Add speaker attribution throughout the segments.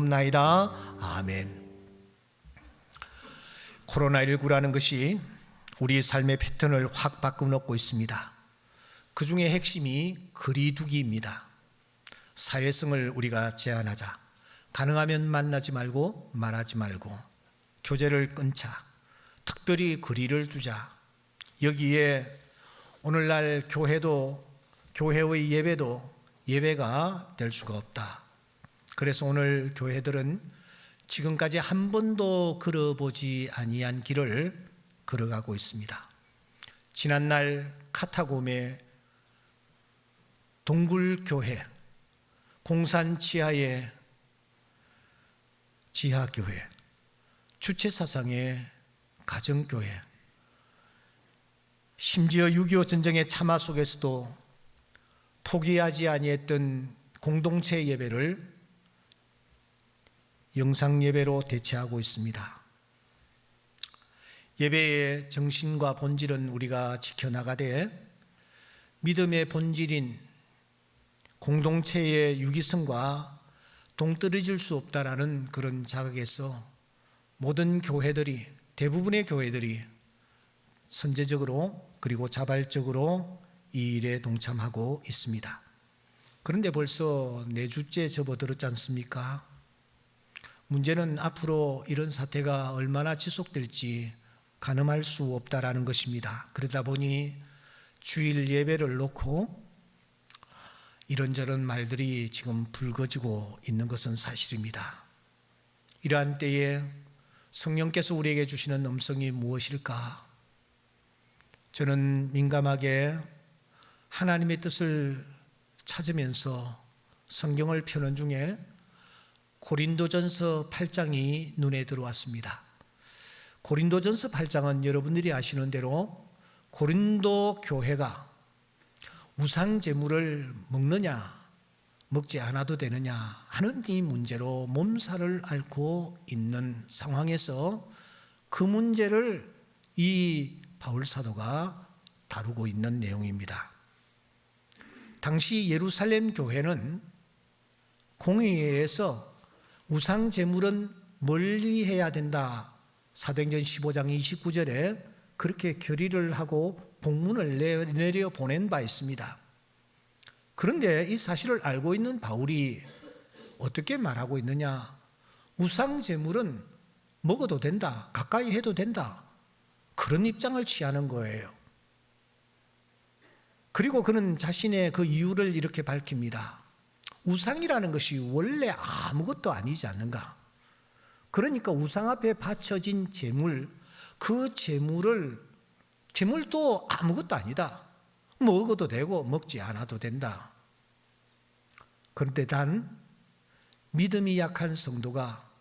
Speaker 1: 기도하옵나이다. 아멘. 코로나19라는 것이 우리 삶의 패턴을 확 바꿔놓고 있습니다. 그 중에 핵심이 거리두기입니다. 사회성을 우리가 제한하자. 가능하면 만나지 말고 말하지 말고 교제를 끊자. 특별히 거리를 두자. 여기에 오늘날 교회의 예배도 예배가 될 수가 없다. 그래서 오늘 교회들은 지금까지 한 번도 걸어보지 아니한 길을 걸어가고 있습니다. 지난날 카타콤의 동굴교회, 공산 지하의 지하교회, 주체사상의 가정교회, 심지어 6.25 전쟁의 참화 속에서도 포기하지 아니했던 공동체 예배를 영상 예배로 대체하고 있습니다. 예배의 정신과 본질은 우리가 지켜나가되 믿음의 본질인 공동체의 유기성과 동떨어질 수 없다라는 그런 자각에서 모든 교회들이, 대부분의 교회들이 선제적으로 그리고 자발적으로 이 일에 동참하고 있습니다. 그런데 벌써 4주째 접어들었지 않습니까? 문제는 앞으로 이런 사태가 얼마나 지속될지 가늠할 수 없다라는 것입니다. 그러다 보니 주일 예배를 놓고 이런저런 말들이 지금 불거지고 있는 것은 사실입니다. 이러한 때에 성령께서 우리에게 주시는 음성이 무엇일까? 저는 민감하게 하나님의 뜻을 찾으면서 성경을 펴는 중에 고린도전서 8장이 눈에 들어왔습니다. 고린도전서 8장은 여러분들이 아시는 대로 고린도 교회가 우상 제물을 먹느냐 먹지 않아도 되느냐 하는 이 문제로 몸살을 앓고 있는 상황에서 그 문제를 이 바울 사도가 다루고 있는 내용입니다. 당시 예루살렘 교회는 공의회에서 우상 제물은 멀리 해야 된다. 사도행전 15장 29절에 그렇게 결의를 하고 공문을 내려 보낸 바 있습니다. 그런데 이 사실을 알고 있는 바울이 어떻게 말하고 있느냐? 우상 제물은 먹어도 된다. 가까이 해도 된다. 그런 입장을 취하는 거예요. 그리고 그는 자신의 그 이유를 이렇게 밝힙니다. 우상이라는 것이 원래 아무것도 아니지 않는가? 그러니까 우상 앞에 바쳐진 제물, 그 제물도 아무것도 아니다. 먹어도 되고 먹지 않아도 된다. 그런데 단 믿음이 약한 성도가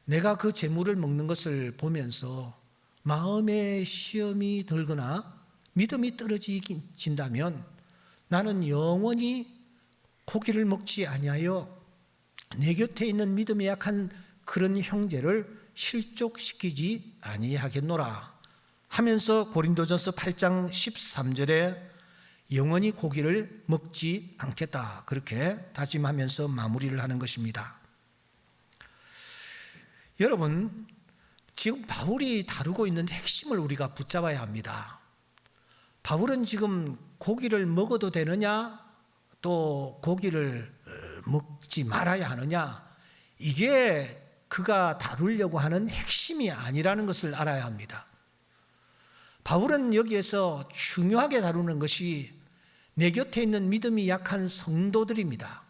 Speaker 1: 내가 그 제물을 먹는 것을 보면서 마음에 시험이 들거나 믿음이 떨어진다면 나는 영원히 고기를 먹지 아니하여 내 곁에 있는 믿음이 약한 그런 형제를 실족시키지 아니하겠노라 하면서 고린도전서 8장 13절에 영원히 고기를 먹지 않겠다 그렇게 다짐하면서 마무리를 하는 것입니다. 여러분, 지금 바울이 다루고 있는 핵심을 우리가 붙잡아야 합니다. 바울은 지금 고기를 먹어도 되느냐 또 고기를 먹지 말아야 하느냐, 이게 그가 다루려고 하는 핵심이 아니라는 것을 알아야 합니다. 바울은 여기에서 중요하게 다루는 것이 내 곁에 있는 믿음이 약한 성도들입니다.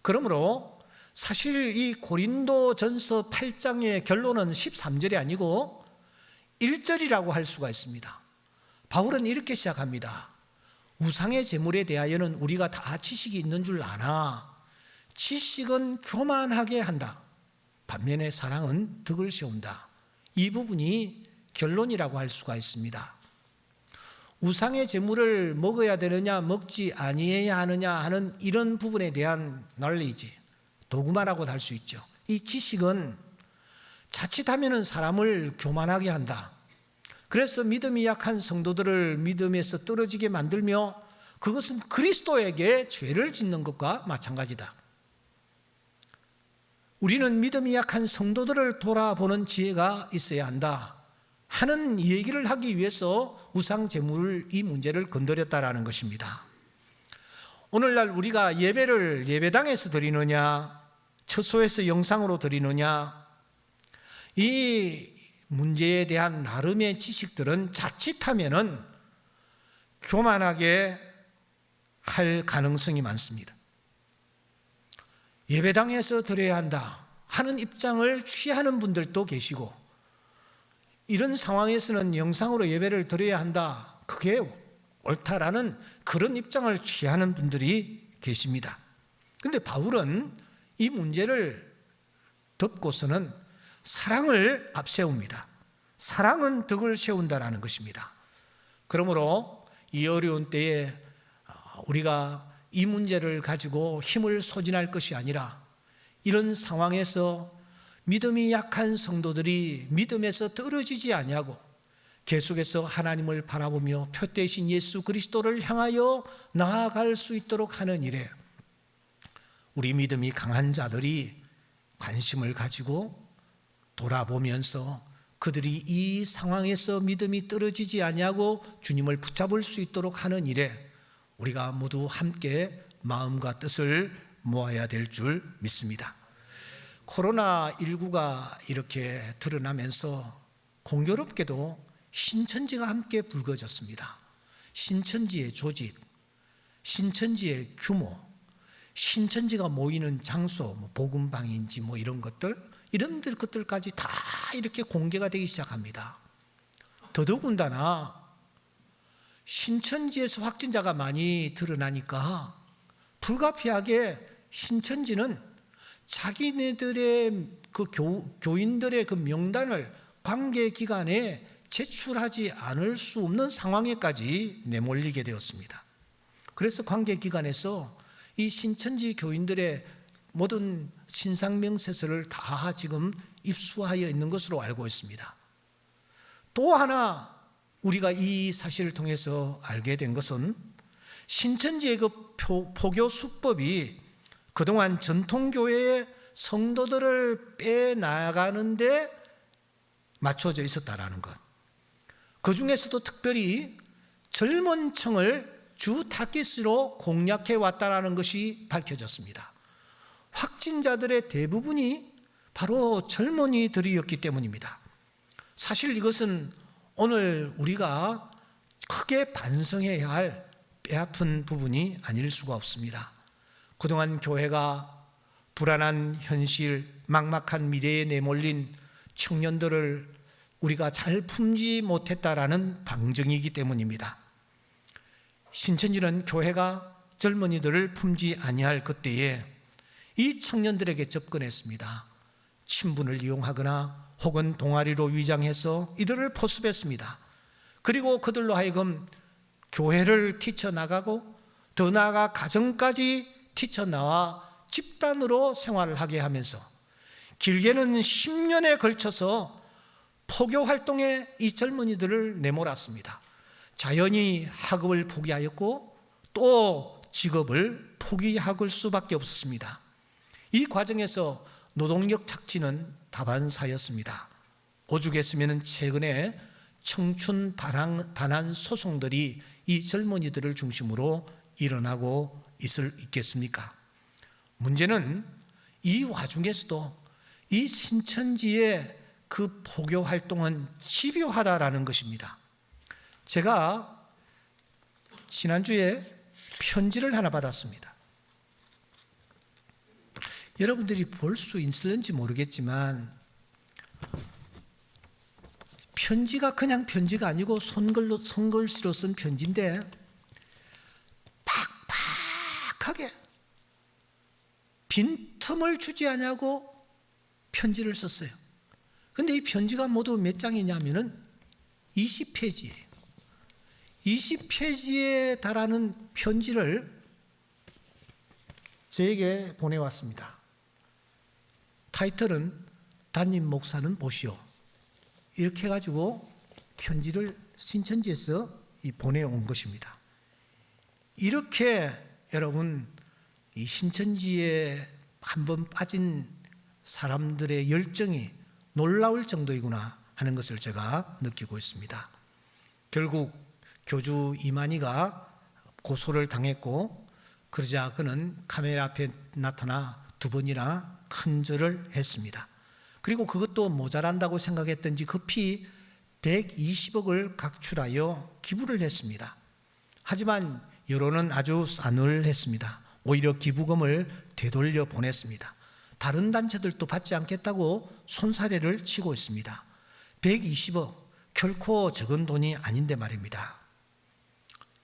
Speaker 1: 그러므로 사실 이 고린도전서 8장의 결론은 13절이 아니고 1절이라고 할 수가 있습니다. 바울은 이렇게 시작합니다. 우상의 제물에 대하여는 우리가 다 지식이 있는 줄 아나 지식은 교만하게 한다. 반면에 사랑은 덕을 세운다. 이 부분이 결론이라고 할 수가 있습니다. 우상의 제물을 먹어야 되느냐 먹지 아니해야 하느냐 하는 이런 부분에 대한 knowledge, 도구마라고도 할 수 있죠. 이 지식은 자칫하면 사람을 교만하게 한다. 그래서 믿음이 약한 성도들을 믿음에서 떨어지게 만들며 그것은 그리스도에게 죄를 짓는 것과 마찬가지다. 우리는 믿음이 약한 성도들을 돌아보는 지혜가 있어야 한다 하는 얘기를 하기 위해서 우상 제물 이 문제를 건드렸다라는 것입니다. 오늘날 우리가 예배를 예배당에서 드리느냐, 처소에서 영상으로 드리느냐, 이 문제에 대한 나름의 지식들은 자칫하면은 교만하게 할 가능성이 많습니다. 예배당에서 드려야 한다 하는 입장을 취하는 분들도 계시고, 이런 상황에서는 영상으로 예배를 드려야 한다, 그게 옳다라는 그런 입장을 취하는 분들이 계십니다. 그런데 바울은 이 문제를 덮고서는 사랑을 앞세웁니다. 사랑은 덕을 세운다라는 것입니다. 그러므로 이 어려운 때에 우리가 이 문제를 가지고 힘을 소진할 것이 아니라, 이런 상황에서 믿음이 약한 성도들이 믿음에서 떨어지지 아니하고 계속해서 하나님을 바라보며 표대신 예수 그리스도를 향하여 나아갈 수 있도록 하는 일에 우리 믿음이 강한 자들이 관심을 가지고 돌아보면서 그들이 이 상황에서 믿음이 떨어지지 아니하고 주님을 붙잡을 수 있도록 하는 일에 우리가 모두 함께 마음과 뜻을 모아야 될 줄 믿습니다. 코로나19가 이렇게 드러나면서 공교롭게도 신천지가 함께 불거졌습니다. 신천지의 조직, 신천지의 규모, 신천지가 모이는 장소, 복음방인지 이런 것들, 이런 것들까지 다 이렇게 공개가 되기 시작합니다. 더더군다나 신천지에서 확진자가 많이 드러나니까 불가피하게 신천지는 자기네들의 그 교인들의 그 명단을 관계기관에 제출하지 않을 수 없는 상황에까지 내몰리게 되었습니다. 그래서 관계기관에서 이 신천지 교인들의 모든 신상명세서를 다 지금 입수하여 있는 것으로 알고 있습니다. 또 하나 우리가 이 사실을 통해서 알게 된 것은 신천지의 그 포교 수법이 그동안 전통교회의 성도들을 빼나가는데 맞춰져 있었다라는 것. 그 중에서도 특별히 젊은 층을 주 타깃으로 공략해 왔다라는 것이 밝혀졌습니다. 확진자들의 대부분이 바로 젊은이들이었기 때문입니다. 사실 이것은 오늘 우리가 크게 반성해야 할 뼈아픈 부분이 아닐 수가 없습니다. 그동안 교회가 불안한 현실, 막막한 미래에 내몰린 청년들을 우리가 잘 품지 못했다라는 방증이기 때문입니다. 신천지는 교회가 젊은이들을 품지 아니할 그때에 이 청년들에게 접근했습니다. 친분을 이용하거나 혹은 동아리로 위장해서 이들을 포섭했습니다. 그리고 그들로 하여금 교회를 뛰쳐나가고 더 나아가 가정까지 뛰쳐나와 집단으로 생활을 하게 하면서 길게는 10년에 걸쳐서 포교 활동에 이 젊은이들을 내몰았습니다. 자연히 학업을 포기하였고 또 직업을 포기할 수밖에 없었습니다. 이 과정에서 노동력 착취는 다반사였습니다. 오죽했으면 최근에 청춘 반환 소송들이 이 젊은이들을 중심으로 일어나고 있겠습니까? 문제는 이 와중에서도 이 신천지의 그 포교 활동은 집요하다라는 것입니다. 제가 지난주에 편지를 하나 받았습니다. 여러분들이 볼 수 있을지 모르겠지만 편지가 그냥 편지가 아니고 손글씨로 쓴 편지인데 팍팍하게 빈틈을 주지 않냐고 편지를 썼어요. 그런데 이 편지가 모두 몇 장이냐면은 20페이지예요. 20페이지에 달하는 편지를 저에게 보내왔습니다. 타이틀은 담임 목사는 보시오. 이렇게 해가지고 편지를 신천지에서 보내온 것입니다. 이렇게 여러분 이 신천지에 한번 빠진 사람들의 열정이 놀라울 정도이구나 하는 것을 제가 느끼고 있습니다. 결국 교주 이만희가 고소를 당했고, 그러자 그는 카메라 앞에 나타나 2번이나 큰절을 했습니다. 그리고 그것도 모자란다고 생각했던지 급히 120억을 각출하여 기부를 했습니다. 하지만 여론은 아주 싸늘했습니다. 오히려 기부금을 되돌려 보냈습니다. 다른 단체들도 받지 않겠다고 손사래를 치고 있습니다. 120억, 결코 적은 돈이 아닌데 말입니다.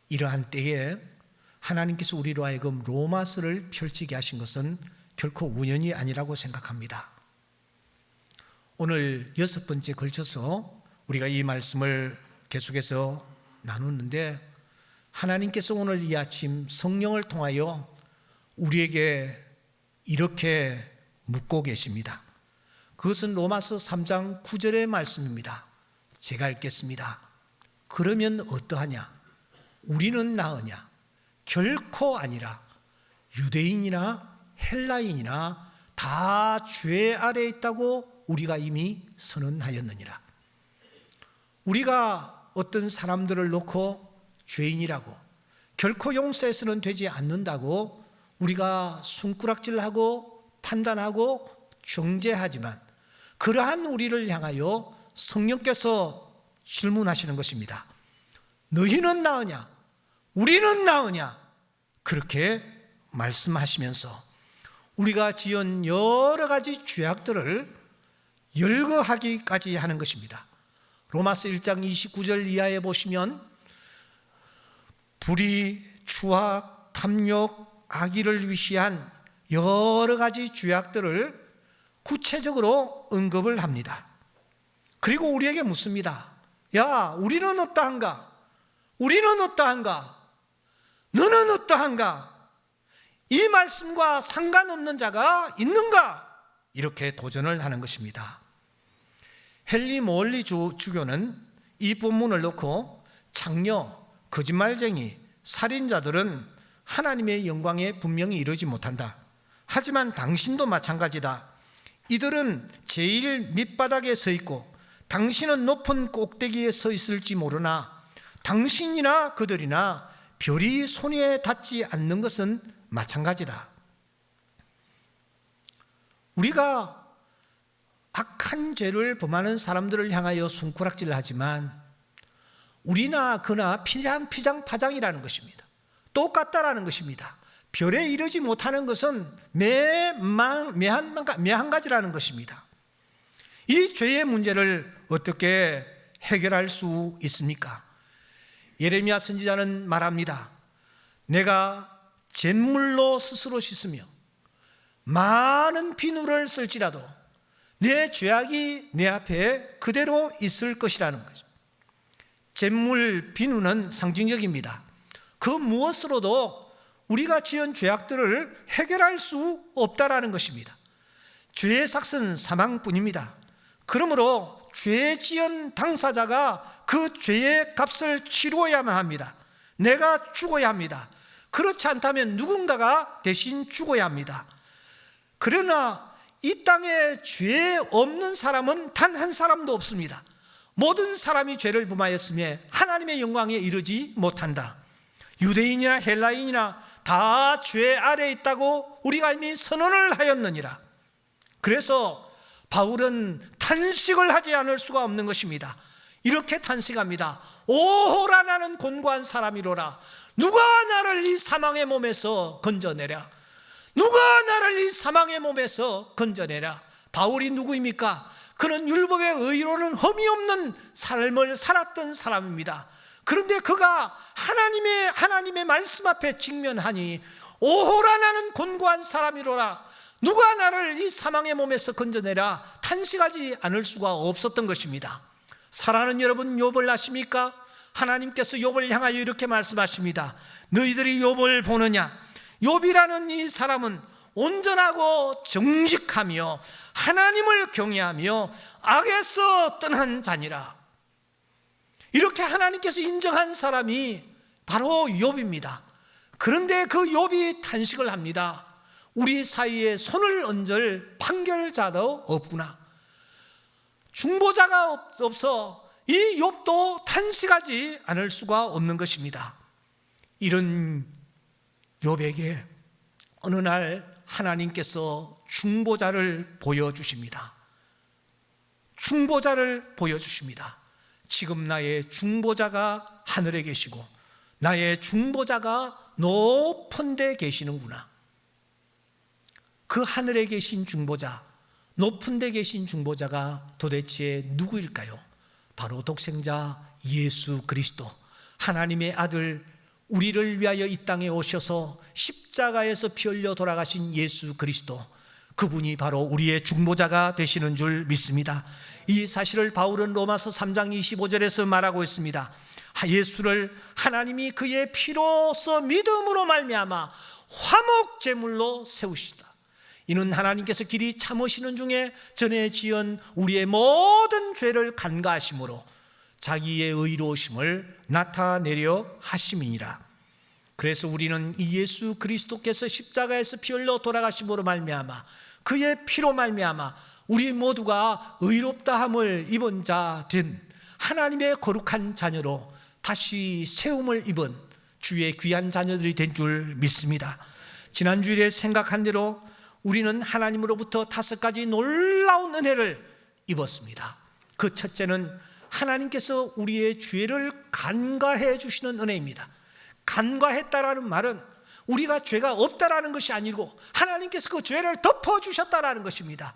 Speaker 1: 이러한 때에 하나님께서 우리로 하여금 로마서를 펼치게 하신 것은 결코 우연이 아니라고 생각합니다. 오늘 6번째 걸쳐서 우리가 이 말씀을 계속해서 나누는데, 하나님께서 오늘 이 아침 성령을 통하여 우리에게 이렇게 묻고 계십니다. 그것은 로마서 3장 9절의 말씀입니다. 제가 읽겠습니다. 그러면 어떠하냐? 우리는 나으냐? 결코 아니라 유대인이나 헬라인이나 다 죄 아래에 있다고 우리가 이미 선언하였느니라. 우리가 어떤 사람들을 놓고 죄인이라고, 결코 용서해서는 되지 않는다고 우리가 손가락질하고 판단하고 정죄하지만, 그러한 우리를 향하여 성령께서 질문하시는 것입니다. 너희는 나으냐? 우리는 나으냐? 그렇게 말씀하시면서 우리가 지은 여러 가지 죄악들을 열거하기까지 하는 것입니다. 로마서 1장 29절 이하에 보시면 불의, 추악, 탐욕, 악의를 위시한 여러 가지 죄악들을 구체적으로 언급을 합니다. 그리고 우리에게 묻습니다. 야, 우리는 어떠한가? 우리는 어떠한가? 너는 어떠한가? 이 말씀과 상관없는 자가 있는가? 이렇게 도전을 하는 것입니다. 헨리 모얼리 주교는 이 본문을 놓고 창녀, 거짓말쟁이, 살인자들은 하나님의 영광에 분명히 이르지 못한다. 하지만 당신도 마찬가지다. 이들은 제일 밑바닥에 서 있고 당신은 높은 꼭대기에 서 있을지 모르나 당신이나 그들이나 별이 손에 닿지 않는 것은 마찬가지다. 우리가 악한 죄를 범하는 사람들을 향하여 손가락질을 하지만 우리나 그나 피장파장이라는 것입니다. 똑같다라는 것입니다. 별에 이르지 못하는 것은 매한 가지라는 것입니다. 이 죄의 문제를 어떻게 해결할 수 있습니까? 예레미야 선지자는 말합니다. 내가 잿물로 스스로 씻으며 많은 비누를 쓸지라도 내 죄악이 내 앞에 그대로 있을 것이라는 거죠. 잿물, 비누는 상징적입니다. 그 무엇으로도 우리가 지은 죄악들을 해결할 수 없다라는 것입니다. 죄의 삭은 사망뿐입니다. 그러므로 죄 지은 당사자가 그 죄의 값을 치루어야만 합니다. 내가 죽어야 합니다. 그렇지 않다면 누군가가 대신 죽어야 합니다. 그러나 이 땅에 죄 없는 사람은 단 한 사람도 없습니다. 모든 사람이 죄를 범하였으며 하나님의 영광에 이르지 못한다. 유대인이나 헬라인이나 다 죄 아래에 있다고 우리가 이미 선언을 하였느니라. 그래서 바울은 탄식을 하지 않을 수가 없는 것입니다. 이렇게 탄식합니다. 오호라 나는 곤고한 사람이로라. 누가 나를 이 사망의 몸에서 건져내랴. 누가 나를 이 사망의 몸에서 건져내랴. 바울이 누구입니까? 그는 율법의 의로는 흠이 없는 삶을 살았던 사람입니다. 그런데 그가 하나님의 말씀 앞에 직면하니 오호라 나는 곤고한 사람이로라. 누가 나를 이 사망의 몸에서 건져내라. 탄식하지 않을 수가 없었던 것입니다. 사랑하는 여러분, 욥을 아십니까? 하나님께서 욥을 향하여 이렇게 말씀하십니다. 너희들이 욥을 보느냐? 욥이라는 이 사람은 온전하고 정직하며 하나님을 경외하며 악에서 떠난 자니라. 이렇게 하나님께서 인정한 사람이 바로 욥입니다. 그런데 그 욥이 탄식을 합니다. 우리 사이에 손을 얹을 판결자도 없구나. 중보자가 없어 이 욥도 탄식하지 않을 수가 없는 것입니다. 이런 욥에게 어느 날 하나님께서 중보자를 보여주십니다. 중보자를 보여주십니다. 지금 나의 중보자가 하늘에 계시고 나의 중보자가 높은 데 계시는구나. 그 하늘에 계신 중보자, 높은 데 계신 중보자가 도대체 누구일까요? 바로 독생자 예수 그리스도, 하나님의 아들, 우리를 위하여 이 땅에 오셔서 십자가에서 피 흘려 돌아가신 예수 그리스도, 그분이 바로 우리의 중보자가 되시는 줄 믿습니다. 이 사실을 바울은 로마서 3장 25절에서 말하고 있습니다. 예수를 하나님이 그의 피로서 믿음으로 말미암아 화목 제물로 세우시다. 이는 하나님께서 길이 참으시는 중에 전에 지은 우리의 모든 죄를 간과하심으로 자기의 의로우심을 나타내려 하심이니라. 그래서 우리는 이 예수 그리스도께서 십자가에서 피 흘려 돌아가심으로 말미암아 그의 피로 말미암아 우리 모두가 의롭다함을 입은 자 된 하나님의 거룩한 자녀로 다시 세움을 입은 주의 귀한 자녀들이 된 줄 믿습니다. 지난주일에 생각한 대로 우리는 하나님으로부터 5가지 놀라운 은혜를 입었습니다. 그 첫째는 하나님께서 우리의 죄를 간과해 주시는 은혜입니다. 간과했다라는 말은 우리가 죄가 없다라는 것이 아니고 하나님께서 그 죄를 덮어주셨다라는 것입니다.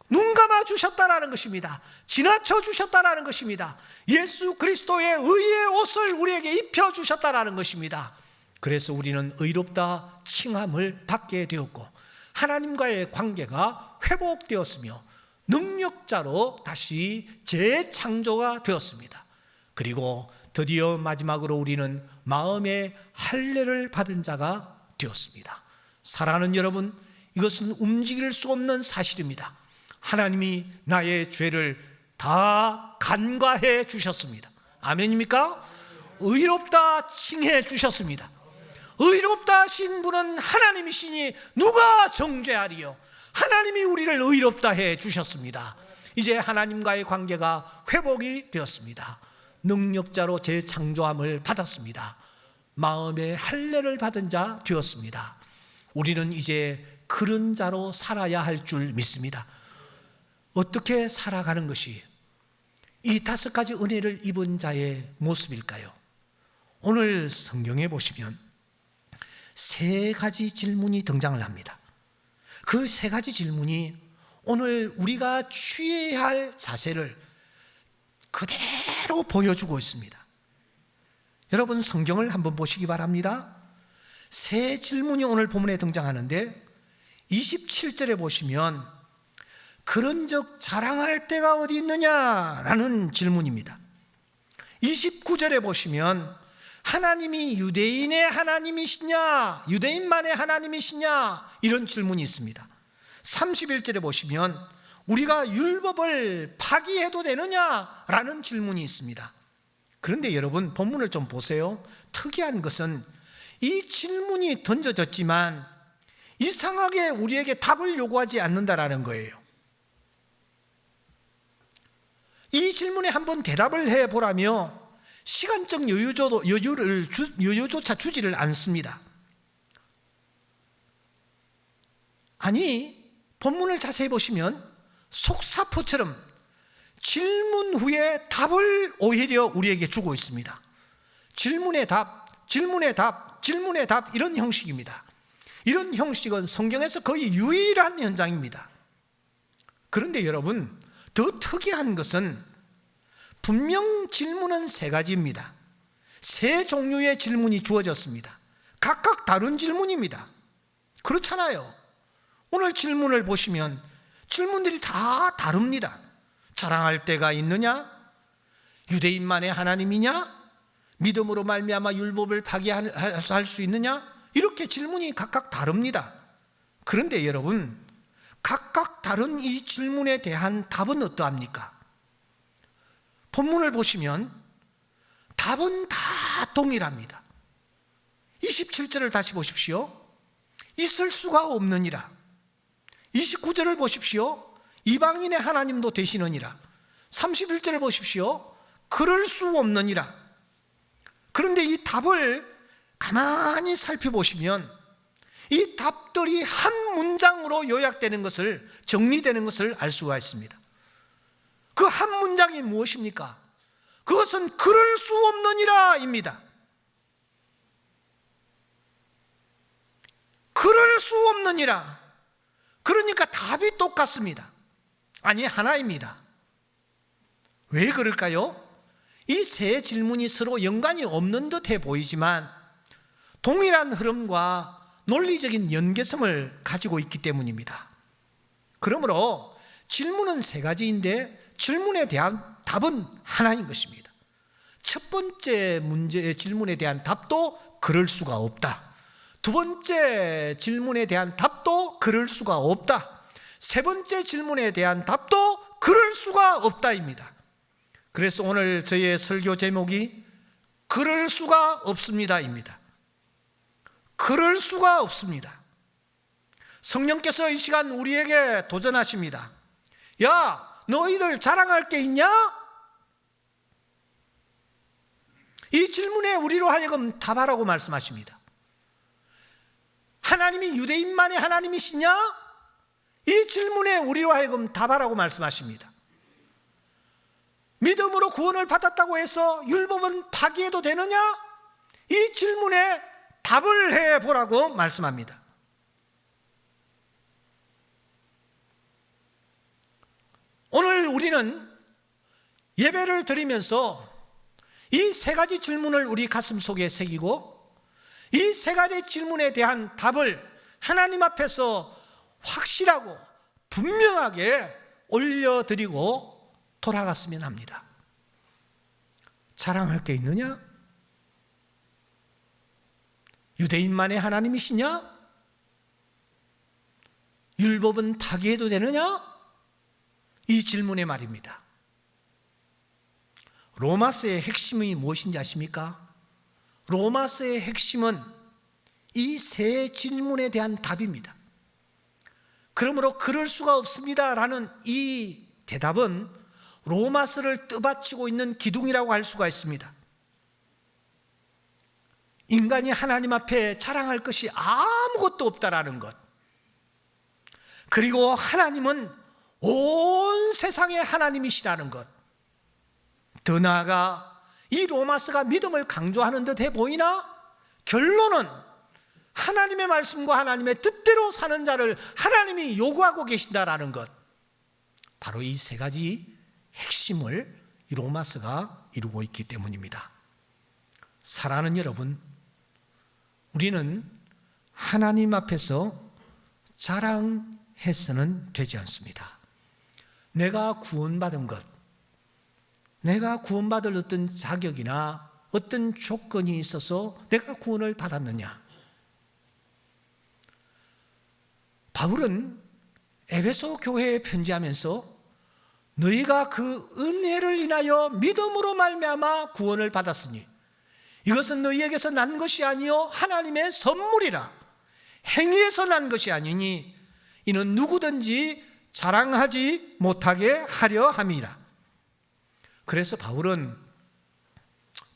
Speaker 1: 눈 감아주셨다라는 것입니다. 지나쳐 주셨다라는 것입니다. 예수 그리스도의 의의 옷을 우리에게 입혀주셨다라는 것입니다. 그래서 우리는 의롭다 칭함을 받게 되었고 하나님과의 관계가 회복되었으며 능력자로 다시 재창조가 되었습니다. 그리고 드디어 마지막으로 우리는 마음의 할례를 받은 자가 되었습니다. 사랑하는 여러분, 이것은 움직일 수 없는 사실입니다. 하나님이 나의 죄를 다 간과해 주셨습니다. 아멘입니까? 의롭다 칭해 주셨습니다. 의롭다 하신 분은 하나님이시니 누가 정죄하리요? 하나님이 우리를 의롭다 해 주셨습니다. 이제 하나님과의 관계가 회복이 되었습니다. 능력자로 재창조함을 받았습니다. 마음의 할례를 받은 자 되었습니다. 우리는 이제 그런 자로 살아야 할 줄 믿습니다. 어떻게 살아가는 것이 이 5가지 은혜를 입은 자의 모습일까요? 오늘 성경에 보시면 3가지 질문이 등장을 합니다. 그 3가지 질문이 오늘 우리가 취해야 할 자세를 그대로 보여주고 있습니다. 여러분 성경을 한번 보시기 바랍니다. 3 질문이 오늘 본문에 등장하는데 27절에 보시면 그런즉 자랑할 때가 어디 있느냐라는 질문입니다. 29절에 보시면 하나님이 유대인의 하나님이시냐, 유대인만의 하나님이시냐, 이런 질문이 있습니다. 31절에 보시면 우리가 율법을 파기해도 되느냐라는 질문이 있습니다. 그런데 여러분 본문을 좀 보세요. 특이한 것은 이 질문이 던져졌지만 이상하게 우리에게 답을 요구하지 않는다라는 거예요. 이 질문에 한번 대답을 해보라며 시간적 여유조차 주지를 않습니다. 아니, 본문을 자세히 보시면 속사포처럼 질문 후에 답을 오히려 우리에게 주고 있습니다. 질문의 답, 질문의 답, 질문의 답, 이런 형식입니다. 이런 형식은 성경에서 거의 유일한 현장입니다. 그런데 여러분, 더 특이한 것은 분명 질문은 3가지입니다. 3 종류의 질문이 주어졌습니다. 각각 다른 질문입니다. 그렇잖아요. 오늘 질문을 보시면 질문들이 다 다릅니다. 자랑할 때가 있느냐? 유대인만의 하나님이냐? 믿음으로 말미암아 율법을 파기할 수 있느냐? 이렇게 질문이 각각 다릅니다. 그런데 여러분, 각각 다른 이 질문에 대한 답은 어떠합니까? 본문을 보시면 답은 다 동일합니다. 27절을 다시 보십시오. 있을 수가 없느니라. 29절을 보십시오. 이방인의 하나님도 되시느니라. 31절을 보십시오. 그럴 수 없느니라. 그런데 이 답을 가만히 살펴보시면 이 답들이 한 문장으로 요약되는 것을, 정리되는 것을 알 수가 있습니다. 그 한 문장이 무엇입니까? 그것은 그럴 수 없느니라 입니다. 그럴 수 없느니라. 그러니까 답이 똑같습니다. 아니, 하나입니다. 왜 그럴까요? 이 세 질문이 서로 연관이 없는 듯해 보이지만 동일한 흐름과 논리적인 연계성을 가지고 있기 때문입니다. 그러므로 질문은 세 가지인데 질문에 대한 답은 하나인 것입니다. 첫 번째 질문에 대한 답도 그럴 수가 없다. 두 번째 질문에 대한 답도 그럴 수가 없다. 세 번째 질문에 대한 답도 그럴 수가 없다입니다. 그래서 오늘 저의 설교 제목이 그럴 수가 없습니다입니다. 그럴 수가 없습니다. 성령께서 이 시간 우리에게 도전하십니다. 야, 너희들 자랑할 게 있냐? 이 질문에 우리로 하여금 답하라고 말씀하십니다. 하나님이 유대인만의 하나님이시냐? 이 질문에 우리로 하여금 답하라고 말씀하십니다. 믿음으로 구원을 받았다고 해서 율법은 파기해도 되느냐? 이 질문에 답을 해보라고 말씀합니다. 오늘 우리는 예배를 드리면서 이 세 가지 질문을 우리 가슴 속에 새기고 이 세 가지 질문에 대한 답을 하나님 앞에서 확실하고 분명하게 올려드리고 돌아갔으면 합니다. 자랑할 게 있느냐? 유대인만의 하나님이시냐? 율법은 파기해도 되느냐? 이 질문의 말입니다. 로마서의 핵심이 무엇인지 아십니까? 로마서의 핵심은 이 세 질문에 대한 답입니다. 그러므로 그럴 수가 없습니다라는 이 대답은 로마서를 떠받치고 있는 기둥이라고 할 수가 있습니다. 인간이 하나님 앞에 자랑할 것이 아무것도 없다라는 것, 그리고 하나님은 온 세상의 하나님이시라는 것, 더 나아가 이 로마서가 믿음을 강조하는 듯해 보이나 결론은 하나님의 말씀과 하나님의 뜻대로 사는 자를 하나님이 요구하고 계신다라는 것, 바로 이 세 가지 핵심을 이 로마서가 이루고 있기 때문입니다. 사랑하는 여러분, 우리는 하나님 앞에서 자랑해서는 되지 않습니다. 내가 구원받은 것, 내가 구원받을 어떤 자격이나 어떤 조건이 있어서 내가 구원을 받았느냐. 바울은 에베소 교회에 편지하면서 너희가 그 은혜를 인하여 믿음으로 말미암아 구원을 받았으니 이것은 너희에게서 난 것이 아니요 하나님의 선물이라. 행위에서 난 것이 아니니 이는 누구든지 자랑하지 못하게 하려 함이라. 그래서 바울은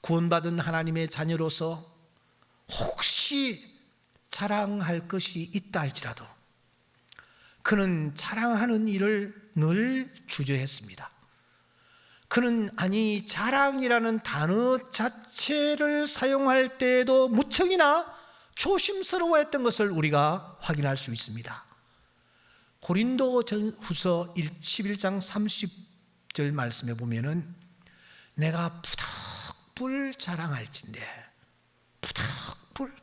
Speaker 1: 구원받은 하나님의 자녀로서 혹시 자랑할 것이 있다 할지라도 그는 자랑하는 일을 늘 주저했습니다. 그는 아니 자랑이라는 단어 자체를 사용할 때에도 무척이나 조심스러워했던 것을 우리가 확인할 수 있습니다. 고린도전후서 11장 30절 말씀에 보면은 내가 부득불 자랑할진대, 부득불.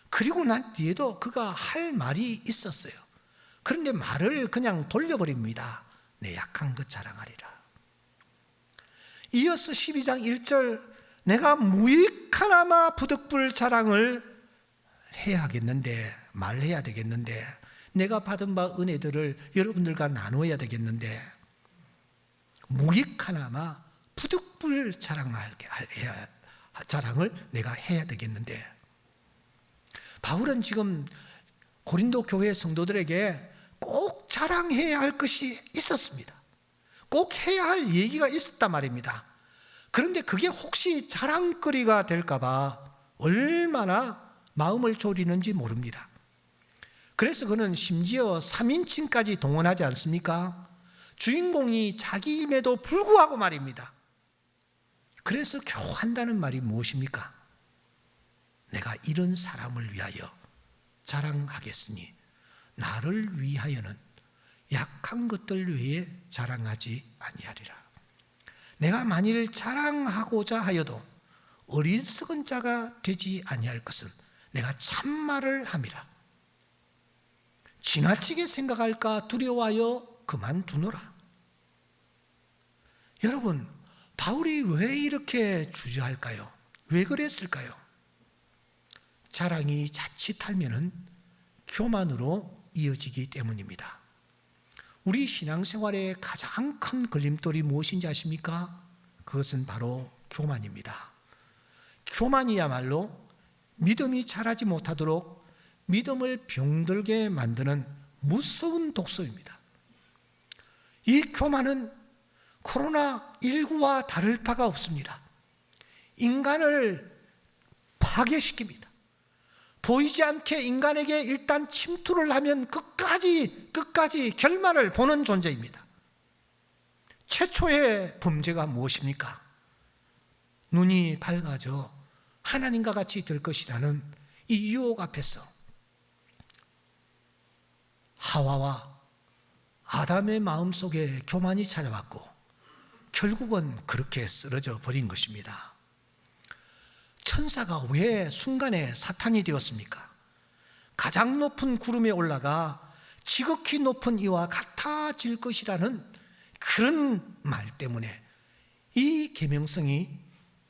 Speaker 1: 그리고 난 뒤에도 그가 할 말이 있었어요. 그런데 말을 그냥 돌려버립니다. 내 약한 것 자랑하리라. 이어서 12장 1절 내가 무익하나마 부득불 자랑을 해야겠는데, 말해야 되겠는데, 내가 받은 바 은혜들을 여러분들과 나누어야 되겠는데 무익하나마 부득불 자랑을 내가 해야 되겠는데 바울은 지금 고린도 교회 성도들에게 꼭 자랑해야 할 것이 있었습니다. 꼭 해야 할 얘기가 있었단 말입니다. 그런데 그게 혹시 자랑거리가 될까 봐 얼마나 마음을 졸이는지 모릅니다. 그래서 그는 심지어 3인칭까지 동원하지 않습니까? 주인공이 자기임에도 불구하고 말입니다. 그래서 겨우 한다는 말이 무엇입니까? 내가 이런 사람을 위하여 자랑하겠으니 나를 위하여는 약한 것들 외에 자랑하지 아니하리라. 내가 만일 자랑하고자 하여도 어리석은 자가 되지 아니할 것은 내가 참말을 함이라. 지나치게 생각할까 두려워하여 그만두노라. 여러분, 바울이 왜 이렇게 주저할까요? 왜 그랬을까요? 자랑이 자칫하면은 교만으로 이어지기 때문입니다. 우리 신앙생활의 가장 큰 걸림돌이 무엇인지 아십니까? 그것은 바로 교만입니다. 교만이야말로 믿음이 자라지 못하도록 믿음을 병들게 만드는 무서운 독소입니다. 이 교만은 코로나19와 다를 바가 없습니다. 인간을 파괴시킵니다. 보이지 않게 인간에게 일단 침투를 하면 끝까지 결말을 보는 존재입니다. 최초의 범죄가 무엇입니까? 눈이 밝아져 하나님과 같이 될 것이라는 이 유혹 앞에서 하와와 아담의 마음속에 교만이 찾아왔고 결국은 그렇게 쓰러져 버린 것입니다. 천사가 왜 순간에 사탄이 되었습니까? 가장 높은 구름에 올라가 지극히 높은 이와 같아질 것이라는 그런 말 때문에 이 계명성이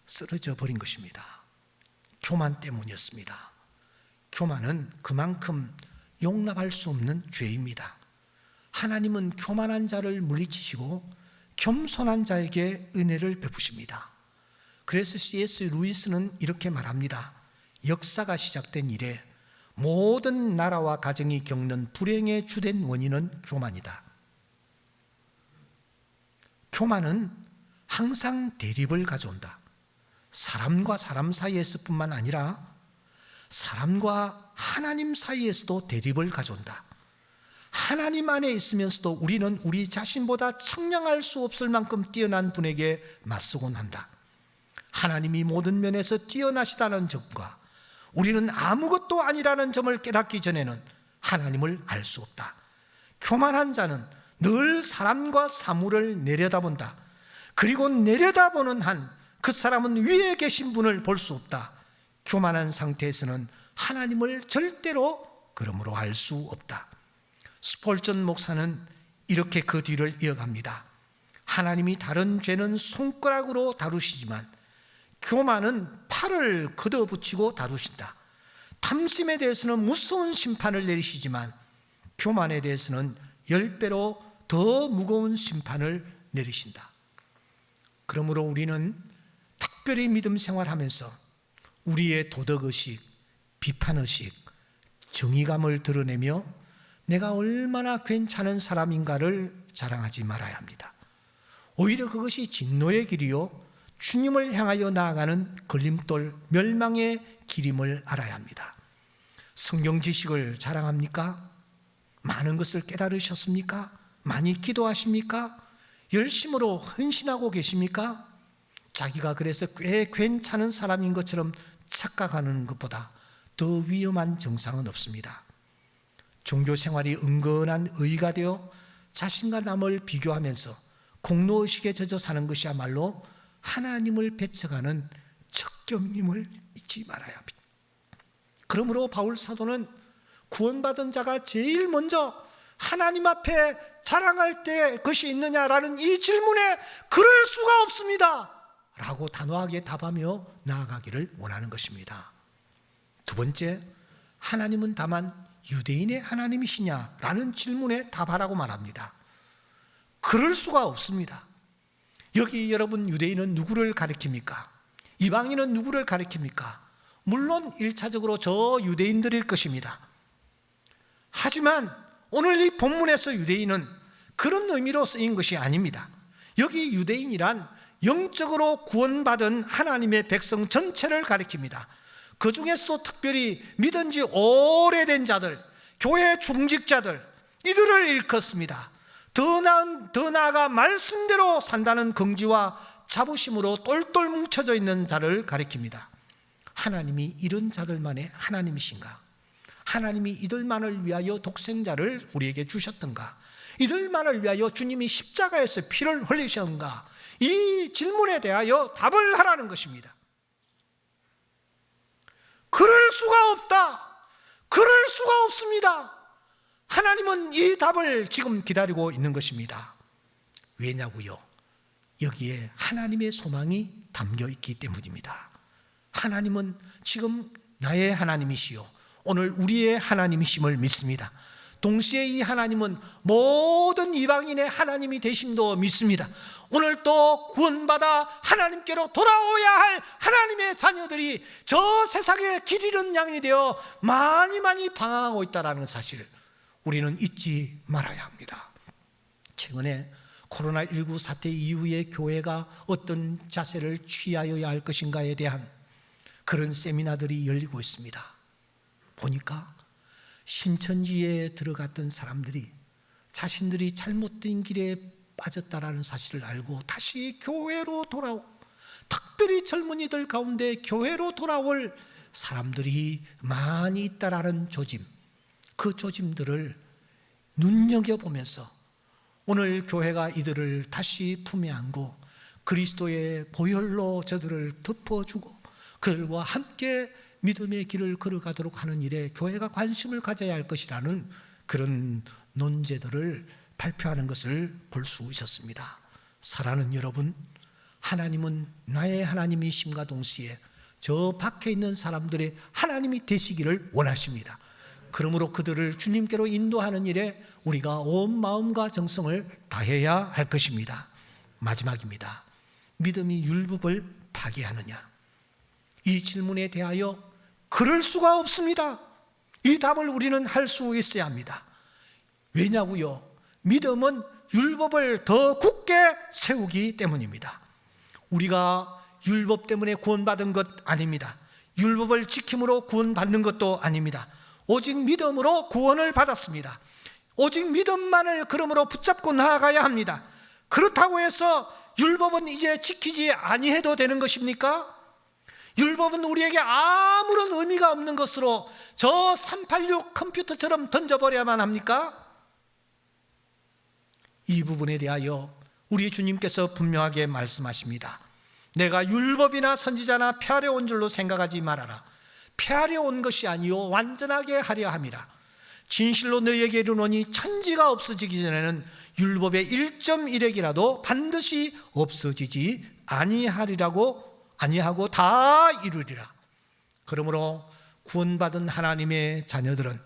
Speaker 1: 쓰러져 버린 것입니다. 교만 때문이었습니다. 교만은 그만큼 용납할 수 없는 죄입니다. 하나님은 교만한 자를 물리치시고 겸손한 자에게 은혜를 베푸십니다. 그래서 C.S. 루이스는 이렇게 말합니다. 역사가 시작된 이래 모든 나라와 가정이 겪는 불행의 주된 원인은 교만이다. 교만은 항상 대립을 가져온다. 사람과 사람 사이에서뿐만 아니라 사람과 하나님 사이에서도 대립을 가져온다. 하나님 안에 있으면서도 우리는 우리 자신보다 측량할 수 없을 만큼 뛰어난 분에게 맞서곤 한다. 하나님이 모든 면에서 뛰어나시다는 점과 우리는 아무것도 아니라는 점을 깨닫기 전에는 하나님을 알 수 없다. 교만한 자는 늘 사람과 사물을 내려다본다. 그리고 내려다보는 한 그 사람은 위에 계신 분을 볼 수 없다. 교만한 상태에서는 하나님을 절대로 그러므로 알 수 없다. 스폴전 목사는 이렇게 그 뒤를 이어갑니다. 하나님이 다른 죄는 손가락으로 다루시지만 교만은 팔을 걷어붙이고 다루신다. 탐심에 대해서는 무서운 심판을 내리시지만 교만에 대해서는 10배로 더 무거운 심판을 내리신다. 그러므로 우리는 특별히 믿음 생활하면서 우리의 도덕의식, 비판의식, 정의감을 드러내며 내가 얼마나 괜찮은 사람인가를 자랑하지 말아야 합니다. 오히려 그것이 진노의 길이요 주님을 향하여 나아가는 걸림돌, 멸망의 길임을 알아야 합니다. 성경 지식을 자랑합니까? 많은 것을 깨달으셨습니까? 많이 기도하십니까? 열심으로 헌신하고 계십니까? 자기가 그래서 꽤 괜찮은 사람인 것처럼 착각하는 것보다 더 위험한 정상은 없습니다. 종교 생활이 은근한 의가 되어 자신과 남을 비교하면서 공로의식에 젖어 사는 것이야말로 하나님을 배척하는 적경임을 잊지 말아야 합니다. 그러므로 바울 사도는 구원받은 자가 제일 먼저 하나님 앞에 자랑할 때 것이 있느냐라는 이 질문에 그럴 수가 없습니다 라고 단호하게 답하며 나아가기를 원하는 것입니다. 두 번째, 하나님은 다만 유대인의 하나님이시냐라는 질문에 답하라고 말합니다. 그럴 수가 없습니다. 여기 여러분 유대인은 누구를 가리킵니까? 이방인은 누구를 가리킵니까? 물론 1차적으로 저 유대인들일 것입니다. 하지만 오늘 이 본문에서 유대인은 그런 의미로 쓰인 것이 아닙니다. 여기 유대인이란 영적으로 구원받은 하나님의 백성 전체를 가리킵니다. 그 중에서도 특별히 믿은 지 오래된 자들, 교회 중직자들, 이들을 일컫습니다. 더 나아가 말씀대로 산다는 긍지와 자부심으로 똘똘 뭉쳐져 있는 자를 가리킵니다. 하나님이 이런 자들만의 하나님이신가? 하나님이 이들만을 위하여 독생자를 우리에게 주셨던가? 이들만을 위하여 주님이 십자가에서 피를 흘리셨는가? 이 질문에 대하여 답을 하라는 것입니다. 그럴 수가 없다. 그럴 수가 없습니다. 하나님은 이 답을 지금 기다리고 있는 것입니다. 왜냐고요? 여기에 하나님의 소망이 담겨 있기 때문입니다. 하나님은 지금 나의 하나님이시요 오늘 우리의 하나님이심을 믿습니다. 동시에 이 하나님은 모든 이방인의 하나님이 되심도 믿습니다. 오늘 또 구원받아 하나님께로 돌아오야 할 하나님의 자녀들이 저 세상에 길 잃은 양이 되어 많이 방황하고 있다는 사실을 우리는 잊지 말아야 합니다. 최근에 코로나19 사태 이후에 교회가 어떤 자세를 취하여야 할 것인가에 대한 그런 세미나들이 열리고 있습니다. 보니까 신천지에 들어갔던 사람들이 자신들이 잘못된 길에 빠졌다라는 사실을 알고 다시 교회로 돌아오고, 특별히 젊은이들 가운데 교회로 돌아올 사람들이 많이 있다라는 조짐, 그 조짐들을 눈여겨보면서 오늘 교회가 이들을 다시 품에 안고 그리스도의 보혈로 저들을 덮어주고 그들과 함께 믿음의 길을 걸어가도록 하는 일에 교회가 관심을 가져야 할 것이라는 그런 논제들을 발표하는 것을 볼 수 있었습니다. 사랑하는 여러분, 하나님은 나의 하나님이심과 동시에 저 밖에 있는 사람들의 하나님이 되시기를 원하십니다. 그러므로 그들을 주님께로 인도하는 일에 우리가 온 마음과 정성을 다해야 할 것입니다. 마지막입니다. 믿음이 율법을 파괴하느냐? 이 질문에 대하여 그럴 수가 없습니다. 이 답을 우리는 할 수 있어야 합니다. 왜냐고요? 믿음은 율법을 더 굳게 세우기 때문입니다. 우리가 율법 때문에 구원받은 것 아닙니다. 율법을 지킴으로 구원받는 것도 아닙니다. 오직 믿음으로 구원을 받았습니다. 오직 믿음만을 그러므로 붙잡고 나아가야 합니다. 그렇다고 해서 율법은 이제 지키지 아니해도 되는 것입니까? 율법은 우리에게 아무런 의미가 없는 것으로 저 386 컴퓨터처럼 던져버려야만 합니까? 이 부분에 대하여 우리 주님께서 분명하게 말씀하십니다. 내가 율법이나 선지자나 폐하려 온 줄로 생각하지 말아라. 폐하려 온 것이 아니요 완전하게 하려 함이라. 진실로 너희에게 이르노니 천지가 없어지기 전에는 율법의 1.1핵이라도 반드시 없어지지 아니하고 다 이루리라. 그러므로 구원받은 하나님의 자녀들은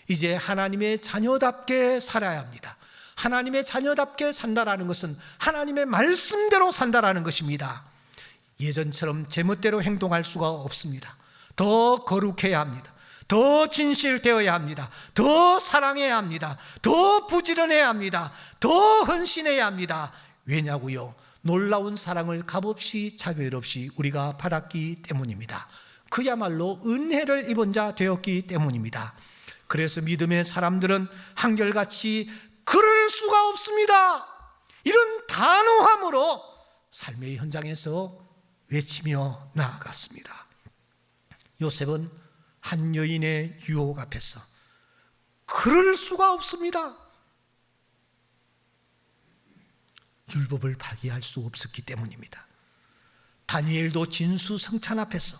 Speaker 1: 이제 하나님의 자녀답게 살아야 합니다. 하나님의 자녀답게 산다라는 것은 하나님의 말씀대로 산다라는 것입니다. 예전처럼 제멋대로 행동할 수가 없습니다. 더 거룩해야 합니다. 더 진실되어야 합니다. 더 사랑해야 합니다. 더 부지런해야 합니다. 더 헌신해야 합니다. 왜냐고요? 놀라운 사랑을 값없이 차별 없이 우리가 받았기 때문입니다. 그야말로 은혜를 입은 자 되었기 때문입니다. 그래서 믿음의 사람들은 한결같이 그럴 수가 없습니다, 이런 단호함으로 삶의 현장에서 외치며 나아갔습니다. 요셉은 한 여인의 유혹 앞에서 그럴 수가 없습니다, 율법을 파기할 수 없었기 때문입니다. 다니엘도 진수성찬 앞에서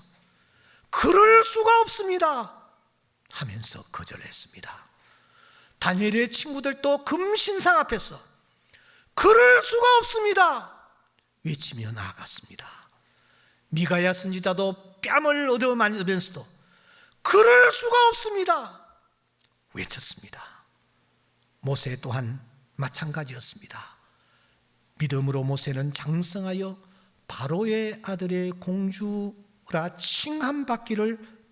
Speaker 1: 그럴 수가 없습니다 하면서 거절했습니다. 다니엘의 친구들도 금신상 앞에서 그럴 수가 없습니다 외치며 나아갔습니다. 미가야 선지자도 뺨을 얻어맞으면서도 그럴 수가 없습니다 외쳤습니다. 모세 또한 마찬가지였습니다. 믿음으로 모세는 장성하여 바로의 아들의 공주 칭함받기를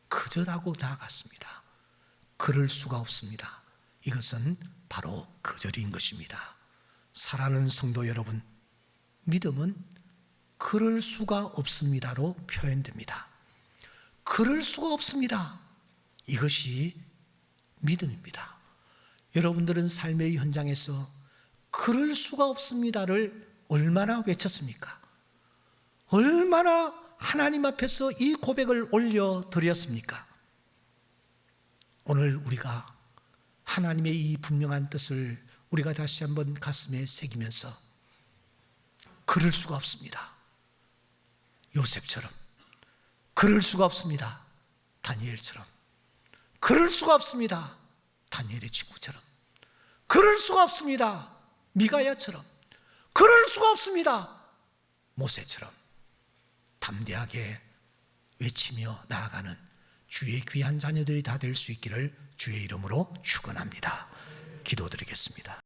Speaker 1: 거절하고 나아갔습니다. 그럴 수가 없습니다. 이것은 바로 거절인 것입니다. 사랑하는 성도 여러분, 믿음은 그럴 수가 없습니다로 표현됩니다. 그럴 수가 없습니다. 이것이 믿음입니다. 여러분들은 삶의 현장에서 그럴 수가 없습니다를 얼마나 외쳤습니까? 얼마나 하나님 앞에서 이 고백을 올려드렸습니까? 오늘 우리가 하나님의 이 분명한 뜻을 우리가 다시 한번 가슴에 새기면서 그럴 수가 없습니다. 요셉처럼, 그럴 수가 없습니다. 다니엘처럼, 그럴 수가 없습니다. 다니엘의 친구처럼, 그럴 수가 없습니다. 미가야처럼, 그럴 수가 없습니다. 모세처럼 담대하게 외치며 나아가는 주의 귀한 자녀들이 다 될 수 있기를 주의 이름으로 축원합니다. 기도드리겠습니다.